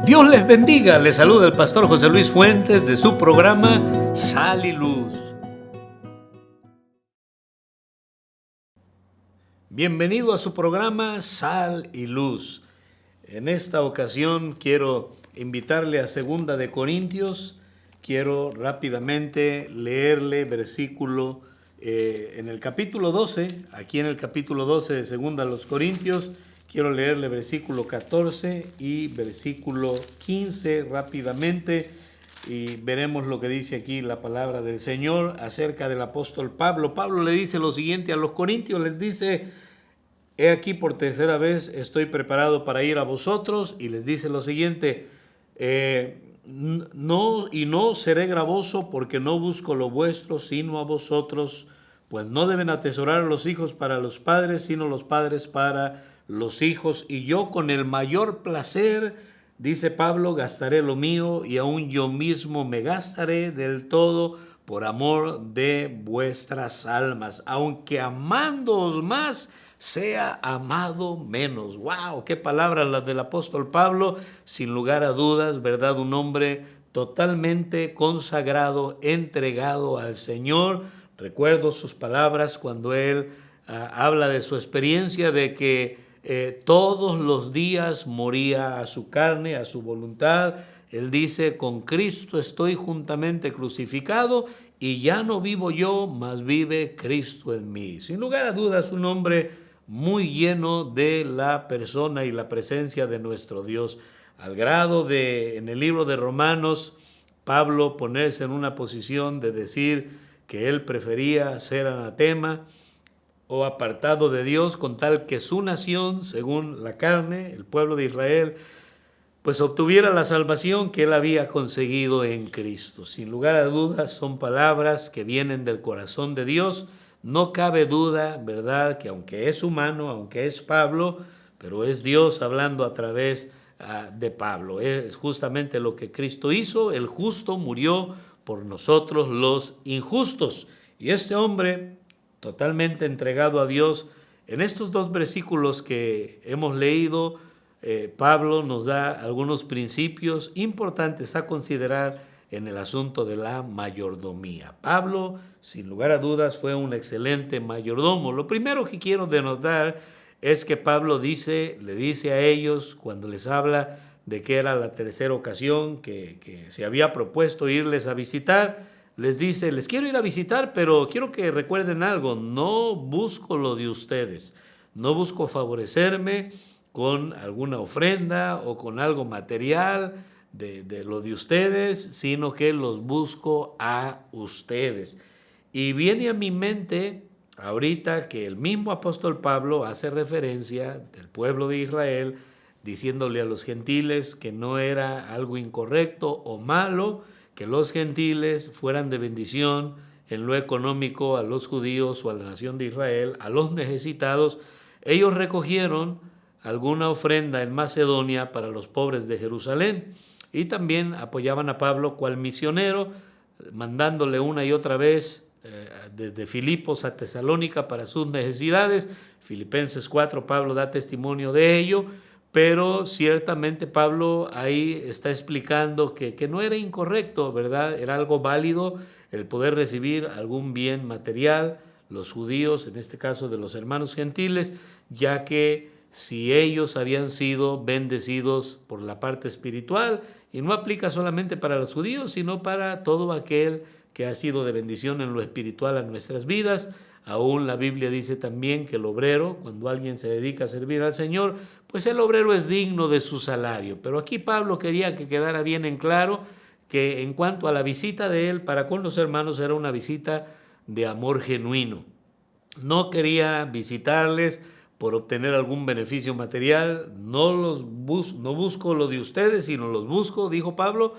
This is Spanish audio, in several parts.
Dios les bendiga, les saluda el pastor José Luis Fuentes de su programa Sal y Luz. Bienvenido a su programa Sal y Luz. En esta ocasión quiero invitarle a 2 de Corintios. Quiero rápidamente leerle versículo en el capítulo 12, aquí en el capítulo 12 de 2 de los Corintios. Quiero leerle versículo 14 y versículo 15 rápidamente y veremos lo que dice aquí la palabra del Señor acerca del apóstol Pablo. Pablo le dice lo siguiente a los corintios, les dice: he aquí por tercera vez estoy preparado para ir a vosotros, y les dice lo siguiente: no seré gravoso, porque no busco lo vuestro sino a vosotros, pues no deben atesorar los hijos para los padres, sino los padres para los hijos, y yo con el mayor placer, dice Pablo, gastaré lo mío, y aún yo mismo me gastaré del todo por amor de vuestras almas, aunque amándoos más, sea amado menos. ¡Wow! ¡Qué palabras las del apóstol Pablo! Sin lugar a dudas, ¿verdad? Un hombre totalmente consagrado, entregado al Señor. Recuerdo sus palabras cuando él habla de su experiencia de que todos los días moría a su carne, a su voluntad. Él dice: con Cristo estoy juntamente crucificado, y ya no vivo yo, mas vive Cristo en mí. Sin lugar a dudas, un hombre muy lleno de la persona y la presencia de nuestro Dios, al grado de, en el libro de Romanos, Pablo ponerse en una posición de decir que él prefería ser anatema o apartado de Dios, con tal que su nación, según la carne, el pueblo de Israel, pues obtuviera la salvación que él había conseguido en Cristo. Sin lugar a dudas, son palabras que vienen del corazón de Dios. No cabe duda, ¿verdad?, que aunque es humano, aunque es Pablo, pero es Dios hablando a través de Pablo. Es justamente lo que Cristo hizo. El justo murió por nosotros los injustos. Y este hombre, totalmente entregado a Dios, en estos 2 versículos que hemos leído, Pablo nos da algunos principios importantes a considerar en el asunto de la mayordomía. Pablo, sin lugar a dudas, fue un excelente mayordomo. Lo primero que quiero denotar es que Pablo le dice a ellos, cuando les habla de que era la tercera ocasión que se había propuesto irles a visitar, les dice: les quiero ir a visitar, pero quiero que recuerden algo: no busco lo de ustedes, no busco favorecerme con alguna ofrenda o con algo material de lo de ustedes, sino que los busco a ustedes. Y viene a mi mente ahorita que el mismo apóstol Pablo hace referencia del pueblo de Israel, diciéndole a los gentiles que no era algo incorrecto o malo que los gentiles fueran de bendición en lo económico a los judíos o a la nación de Israel, a los necesitados. Ellos recogieron alguna ofrenda en Macedonia para los pobres de Jerusalén, y también apoyaban a Pablo cual misionero, mandándole una y otra vez desde Filipos a Tesalónica para sus necesidades. Filipenses 4, Pablo da testimonio de ello, pero ciertamente Pablo ahí está explicando que no era incorrecto, ¿verdad? Era algo válido el poder recibir algún bien material, los judíos, en este caso de los hermanos gentiles, ya que si ellos habían sido bendecidos por la parte espiritual, y no aplica solamente para los judíos, sino para todo aquel que ha sido de bendición en lo espiritual a nuestras vidas. Aún la Biblia dice también que el obrero, cuando alguien se dedica a servir al Señor, pues el obrero es digno de su salario. Pero aquí Pablo quería que quedara bien en claro que en cuanto a la visita de él para con los hermanos, era una visita de amor genuino. No quería visitarles por obtener algún beneficio material. No busco lo de ustedes, sino los busco, dijo Pablo,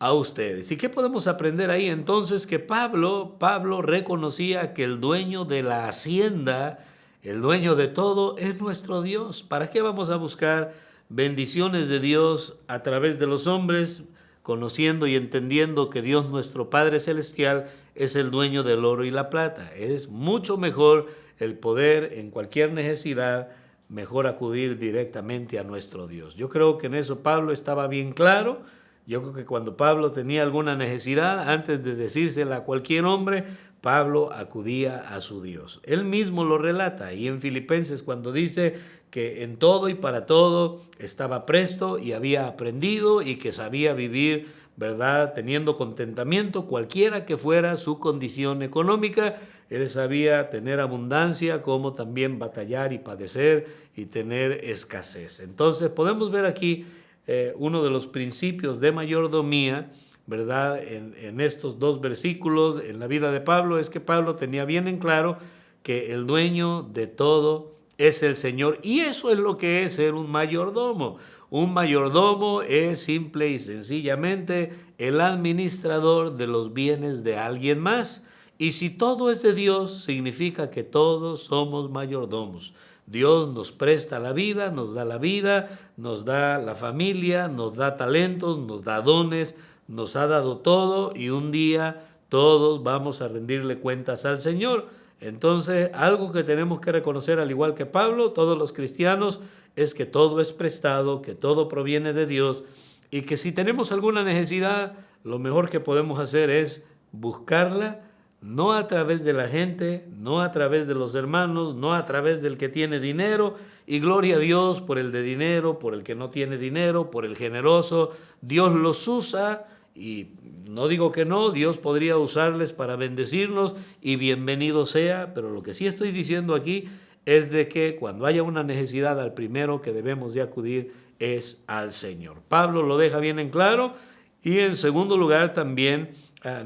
a ustedes. ¿Y qué podemos aprender ahí entonces? Que Pablo reconocía que el dueño de la hacienda, el dueño de todo, es nuestro Dios. ¿Para qué vamos a buscar bendiciones de Dios a través de los hombres, conociendo y entendiendo que Dios, nuestro Padre Celestial, es el dueño del oro y la plata? Es mucho mejor el poder en cualquier necesidad mejor acudir directamente a nuestro Dios. Yo creo que en eso Pablo estaba bien claro. Yo creo que cuando Pablo tenía alguna necesidad, antes de decírsela a cualquier hombre, Pablo acudía a su Dios. Él mismo lo relata y en Filipenses cuando dice que en todo y para todo estaba presto y había aprendido y que sabía vivir, ¿verdad? Teniendo contentamiento, cualquiera que fuera su condición económica. Él sabía tener abundancia como también batallar y padecer y tener escasez. Entonces podemos ver aquí uno de los principios de mayordomía, ¿verdad? En estos dos versículos, en la vida de Pablo, es que Pablo tenía bien en claro que el dueño de todo es el Señor. Y eso es lo que es ser un mayordomo. Un mayordomo es simple y sencillamente el administrador de los bienes de alguien más. Y si todo es de Dios, significa que todos somos mayordomos. Dios nos presta la vida, nos da la familia, nos da talentos, nos da dones, nos ha dado todo y un día todos vamos a rendirle cuentas al Señor. Entonces, algo que tenemos que reconocer, al igual que Pablo, todos los cristianos, es que todo es prestado, que todo proviene de Dios y que si tenemos alguna necesidad, lo mejor que podemos hacer es buscarla, no a través de la gente, no a través de los hermanos, no a través del que tiene dinero, y gloria a Dios por el de dinero, por el que no tiene dinero, por el generoso. Dios los usa y no digo que no, Dios podría usarles para bendecirnos y bienvenido sea, pero lo que sí estoy diciendo aquí es de que cuando haya una necesidad, al primero que debemos de acudir es al Señor. Pablo lo deja bien en claro y en segundo lugar también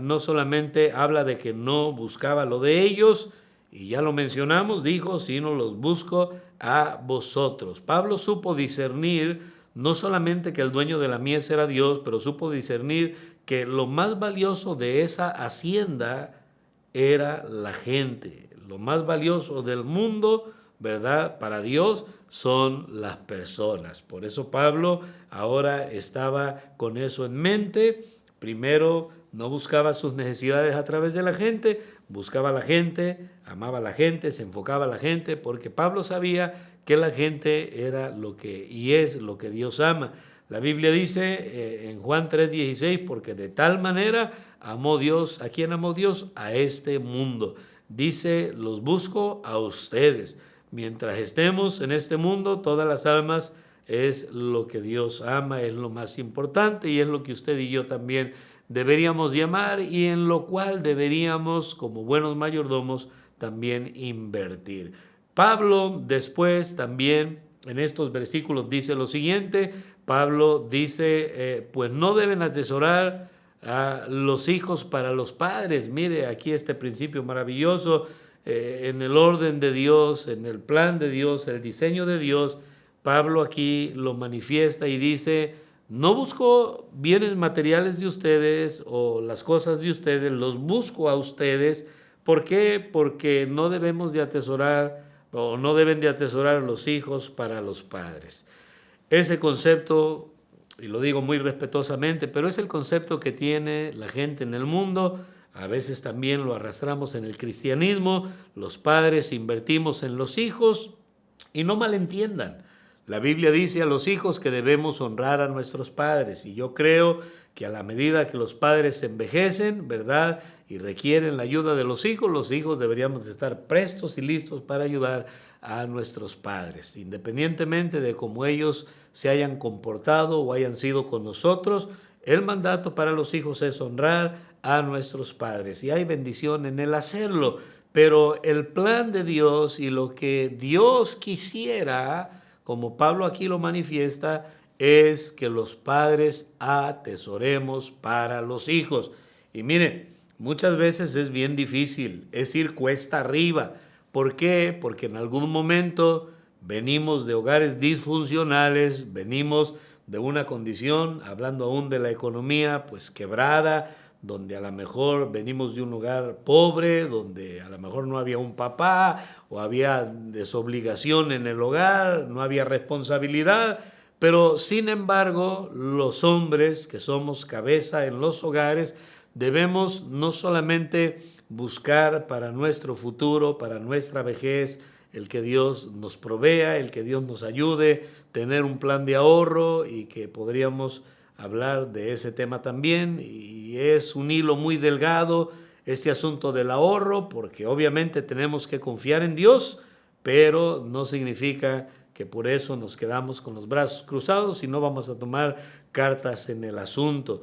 no solamente habla de que no buscaba lo de ellos, y ya lo mencionamos, dijo, sino los busco a vosotros. Pablo supo discernir no solamente que el dueño de la mies era Dios, pero supo discernir que lo más valioso de esa hacienda era la gente. Lo más valioso del mundo, ¿verdad? Para Dios son las personas. Por eso Pablo ahora estaba con eso en mente. Primero, no buscaba sus necesidades a través de la gente, buscaba a la gente, amaba a la gente, se enfocaba a la gente, porque Pablo sabía que la gente era lo que y es lo que Dios ama. La Biblia dice en Juan 3:16, porque de tal manera amó Dios. ¿A quién amó Dios? A este mundo. Dice, los busco a ustedes. Mientras estemos en este mundo, todas las almas es lo que Dios ama, es lo más importante y es lo que usted y yo también deberíamos llamar y en lo cual deberíamos, como buenos mayordomos, también invertir. Pablo después también en estos versículos dice lo siguiente. Pablo dice, pues no deben atesorar a los hijos para los padres. Mire aquí este principio maravilloso en el orden de Dios, en el plan de Dios, el diseño de Dios. Pablo aquí lo manifiesta y dice, no busco bienes materiales de ustedes o las cosas de ustedes, los busco a ustedes. ¿Por qué? Porque no debemos de atesorar o no deben de atesorar los hijos para los padres. Ese concepto, y lo digo muy respetuosamente, pero es el concepto que tiene la gente en el mundo. A veces también lo arrastramos en el cristianismo. Los padres invertimos en los hijos y no malentiendan. La Biblia dice a los hijos que debemos honrar a nuestros padres y yo creo que a la medida que los padres se envejecen, ¿verdad? Y requieren la ayuda de los hijos deberíamos estar prestos y listos para ayudar a nuestros padres, independientemente de cómo ellos se hayan comportado o hayan sido con nosotros. El mandato para los hijos es honrar a nuestros padres y hay bendición en el hacerlo, pero el plan de Dios y lo que Dios quisiera, como Pablo aquí lo manifiesta, es que los padres atesoremos para los hijos. Y mire, muchas veces es bien difícil, es ir cuesta arriba. ¿Por qué? Porque en algún momento venimos de hogares disfuncionales, venimos de una condición, hablando aún de la economía, pues quebrada, donde a lo mejor venimos de un hogar pobre, donde a lo mejor no había un papá o había desobligación en el hogar, no había responsabilidad, pero sin embargo los hombres que somos cabeza en los hogares debemos no solamente buscar para nuestro futuro, para nuestra vejez, el que Dios nos provea, el que Dios nos ayude, tener un plan de ahorro y que podríamos hablar de ese tema también. Y es un hilo muy delgado este asunto del ahorro, porque obviamente tenemos que confiar en Dios, pero no significa que por eso nos quedamos con los brazos cruzados y no vamos a tomar cartas en el asunto,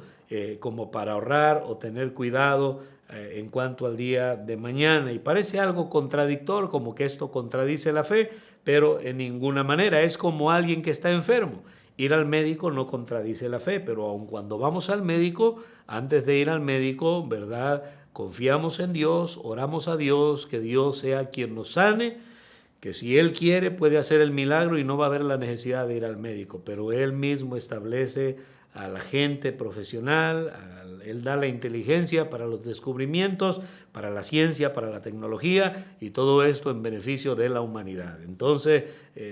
como para ahorrar o tener cuidado en cuanto al día de mañana. Y parece algo contradictor, como que esto contradice la fe, pero en ninguna manera. Es como alguien que está enfermo. Ir al médico no contradice la fe, pero aun cuando vamos al médico, antes de ir al médico, ¿verdad? Confiamos en Dios, oramos a Dios, que Dios sea quien nos sane, que si Él quiere puede hacer el milagro y no va a haber la necesidad de ir al médico, pero Él mismo establece a la gente profesional, Él da la inteligencia para los descubrimientos, para la ciencia, para la tecnología, y todo esto en beneficio de la humanidad. Entonces,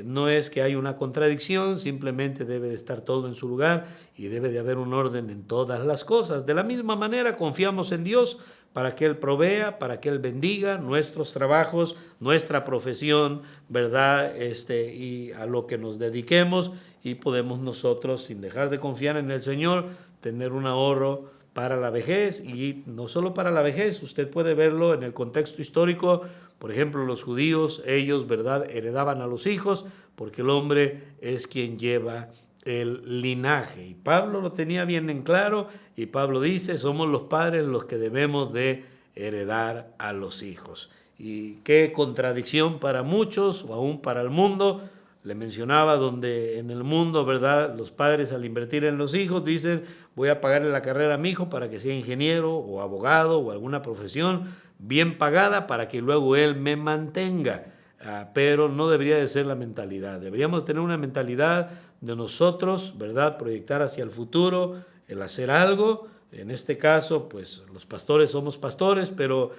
no es que haya una contradicción, simplemente debe de estar todo en su lugar y debe de haber un orden en todas las cosas. De la misma manera, confiamos en Dios para que Él provea, para que Él bendiga nuestros trabajos, nuestra profesión, ¿verdad? Y a lo que nos dediquemos, y podemos nosotros, sin dejar de confiar en el Señor, tener un ahorro para la vejez. Y no solo para la vejez, usted puede verlo en el contexto histórico. Por ejemplo, los judíos, ellos, ¿verdad?, heredaban a los hijos, porque el hombre es quien lleva el linaje. Y Pablo lo tenía bien en claro, y Pablo dice, somos los padres los que debemos de heredar a los hijos. Y qué contradicción para muchos, o aún para el mundo. Le mencionaba donde en el mundo, ¿verdad?, los padres al invertir en los hijos dicen, voy a pagarle la carrera a mi hijo para que sea ingeniero o abogado o alguna profesión bien pagada para que luego él me mantenga. Pero no debería de ser la mentalidad. Deberíamos tener una mentalidad de nosotros, ¿verdad?, proyectar hacia el futuro, el hacer algo. En este caso, pues los pastores somos pastores, pero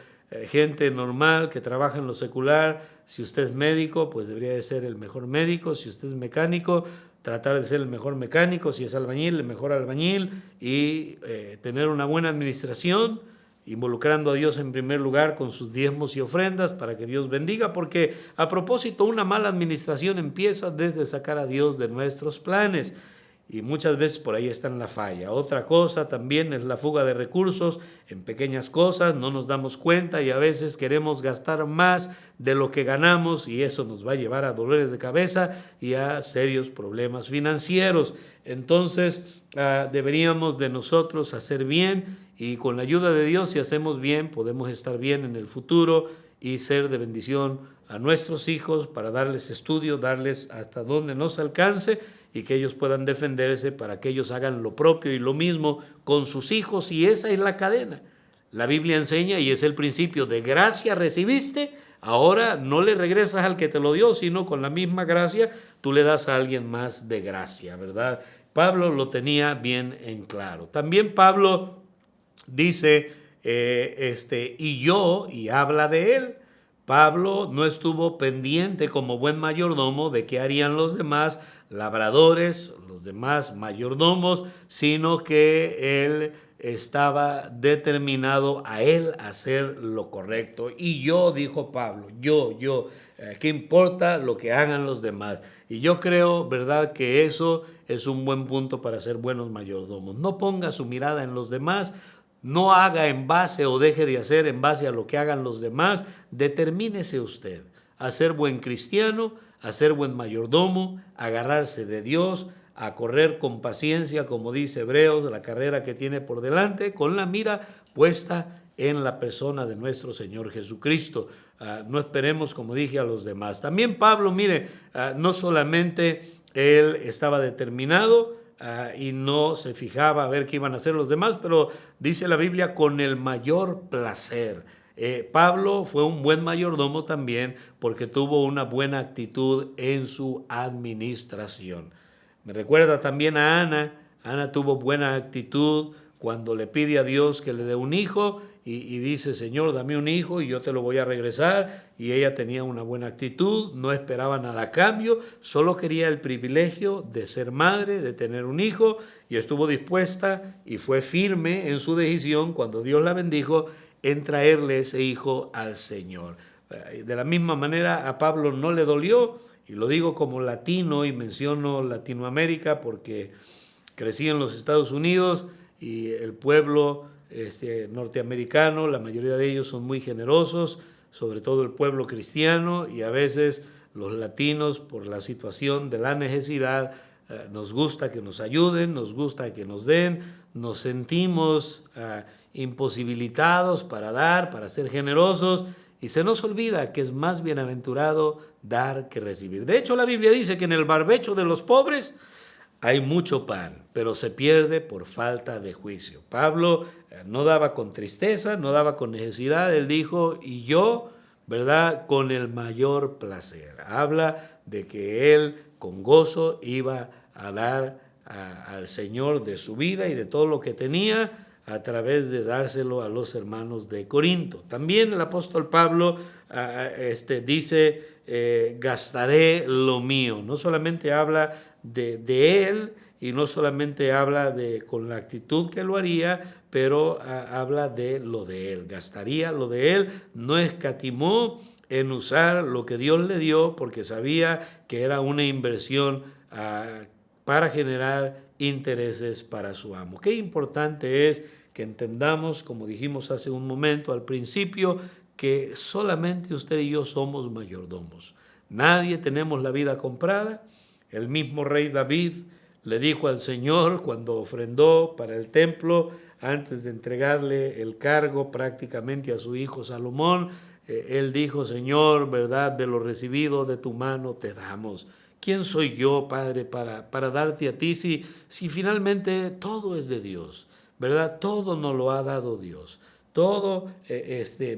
gente normal que trabaja en lo secular, si usted es médico, pues debería de ser el mejor médico. Si usted es mecánico, tratar de ser el mejor mecánico. Si es albañil, el mejor albañil. Y tener una buena administración, involucrando a Dios en primer lugar con sus diezmos y ofrendas para que Dios bendiga, porque a propósito, una mala administración empieza desde sacar a Dios de nuestros planes. Y muchas veces por ahí está en la falla. Otra cosa también es la fuga de recursos en pequeñas cosas, no nos damos cuenta y a veces queremos gastar más de lo que ganamos, y eso nos va a llevar a dolores de cabeza y a serios problemas financieros. Entonces, deberíamos de nosotros hacer bien, y con la ayuda de Dios, si hacemos bien, podemos estar bien en el futuro y ser de bendición a nuestros hijos para darles estudio, darles hasta donde nos alcance, y que ellos puedan defenderse para que ellos hagan lo propio y lo mismo con sus hijos. Y esa es la cadena. La Biblia enseña, y es el principio: de gracia recibiste, ahora no le regresas al que te lo dio, sino con la misma gracia tú le das a alguien más de gracia, ¿verdad? Pablo lo tenía bien en claro. También Pablo dice, y habla de él. Pablo no estuvo pendiente como buen mayordomo de qué harían los demás labradores, los demás mayordomos, sino que él estaba determinado a él hacer lo correcto. Y yo, dijo Pablo, ¿qué importa lo que hagan los demás? Y yo creo, ¿verdad?, que eso es un buen punto para ser buenos mayordomos. No ponga su mirada en los demás, no haga en base o deje de hacer en base a lo que hagan los demás. Determínese usted a ser buen cristiano, a ser buen mayordomo, a agarrarse de Dios, a correr con paciencia, como dice Hebreos, la carrera que tiene por delante, con la mira puesta en la persona de nuestro Señor Jesucristo. No esperemos, como dije, a los demás. También Pablo, mire, no solamente él estaba determinado, y no se fijaba a ver qué iban a hacer los demás, pero dice la Biblia, con el mayor placer. Pablo fue un buen mayordomo también, porque tuvo una buena actitud en su administración. Me recuerda también a Ana. Ana tuvo buena actitud cuando le pide a Dios que le dé un hijo, y dice, Señor, dame un hijo y yo te lo voy a regresar. Y ella tenía una buena actitud, no esperaba nada a cambio, solo quería el privilegio de ser madre, de tener un hijo, y estuvo dispuesta y fue firme en su decisión cuando Dios la bendijo en traerle ese hijo al Señor. De la misma manera a Pablo no le dolió, y lo digo como latino y menciono Latinoamérica porque crecí en los Estados Unidos y el pueblo norteamericano, la mayoría de ellos son muy generosos, sobre todo el pueblo cristiano, y a veces los latinos, por la situación de la necesidad, nos gusta que nos ayuden, nos gusta que nos den, nos sentimos imposibilitados para dar, para ser generosos, y se nos olvida que es más bienaventurado dar que recibir. De hecho, la Biblia dice que en el barbecho de los pobres hay mucho pan, pero se pierde por falta de juicio. Pablo no daba con tristeza, no daba con necesidad, él dijo, y yo, ¿verdad?, con el mayor placer. Habla de que él con gozo iba a dar al Señor de su vida y de todo lo que tenía a través de dárselo a los hermanos de Corinto. También el apóstol Pablo dice, gastaré lo mío. No solamente habla de él y no solamente habla con la actitud que lo haría, pero habla de él. Gastaría lo de él, no escatimó en usar lo que Dios le dio porque sabía que era una inversión para generar intereses para su amo. Qué importante es que entendamos, como dijimos hace un momento al principio, que solamente usted y yo somos mayordomos. Nadie tenemos la vida comprada. El mismo rey David le dijo al Señor cuando ofrendó para el templo, antes de entregarle el cargo prácticamente a su hijo Salomón, él dijo, Señor, verdad, de lo recibido de tu mano te damos. ¿Quién soy yo, Padre, para darte a ti si finalmente todo es de Dios? ¿Verdad? Todo nos lo ha dado Dios. Todo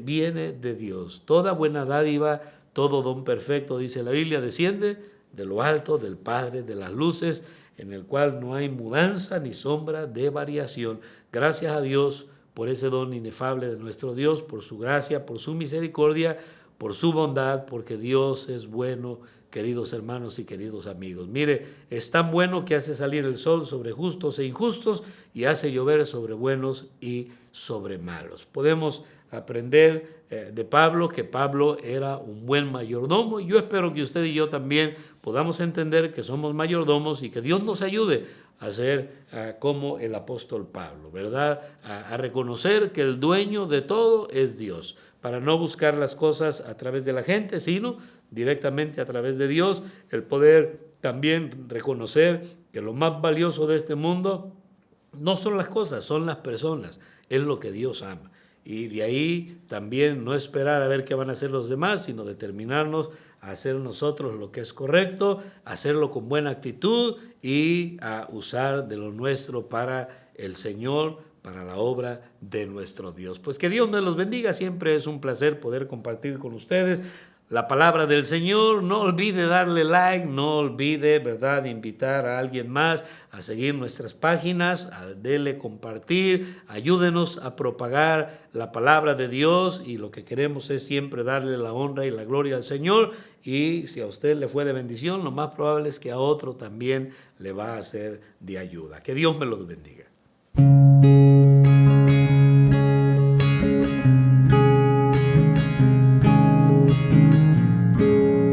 viene de Dios. Toda buena dádiva, todo don perfecto, dice la Biblia, desciende de lo alto, del Padre de las luces, en el cual no hay mudanza ni sombra de variación. Gracias a Dios por ese don inefable de nuestro Dios, por su gracia, por su misericordia, por su bondad, porque Dios es bueno, queridos hermanos y queridos amigos. Mire, es tan bueno que hace salir el sol sobre justos e injustos y hace llover sobre buenos y sobre malos. Podemos aprender de Pablo que Pablo era un buen mayordomo, y yo espero que usted y yo también podamos entender que somos mayordomos y que Dios nos ayude a ser como el apóstol Pablo, ¿verdad? A reconocer que el dueño de todo es Dios, para no buscar las cosas a través de la gente, sino directamente a través de Dios, el poder también reconocer que lo más valioso de este mundo no son las cosas, son las personas, es lo que Dios ama. Y de ahí también no esperar a ver qué van a hacer los demás, sino determinarnos a hacer nosotros lo que es correcto, hacerlo con buena actitud y a usar de lo nuestro para el Señor, para la obra de nuestro Dios. Pues que Dios me los bendiga, siempre es un placer poder compartir con ustedes la palabra del Señor. No olvide darle like, no olvide, ¿verdad?, invitar a alguien más a seguir nuestras páginas, a darle compartir, ayúdenos a propagar la palabra de Dios, y lo que queremos es siempre darle la honra y la gloria al Señor, y si a usted le fue de bendición, lo más probable es que a otro también le va a ser de ayuda. Que Dios me los bendiga.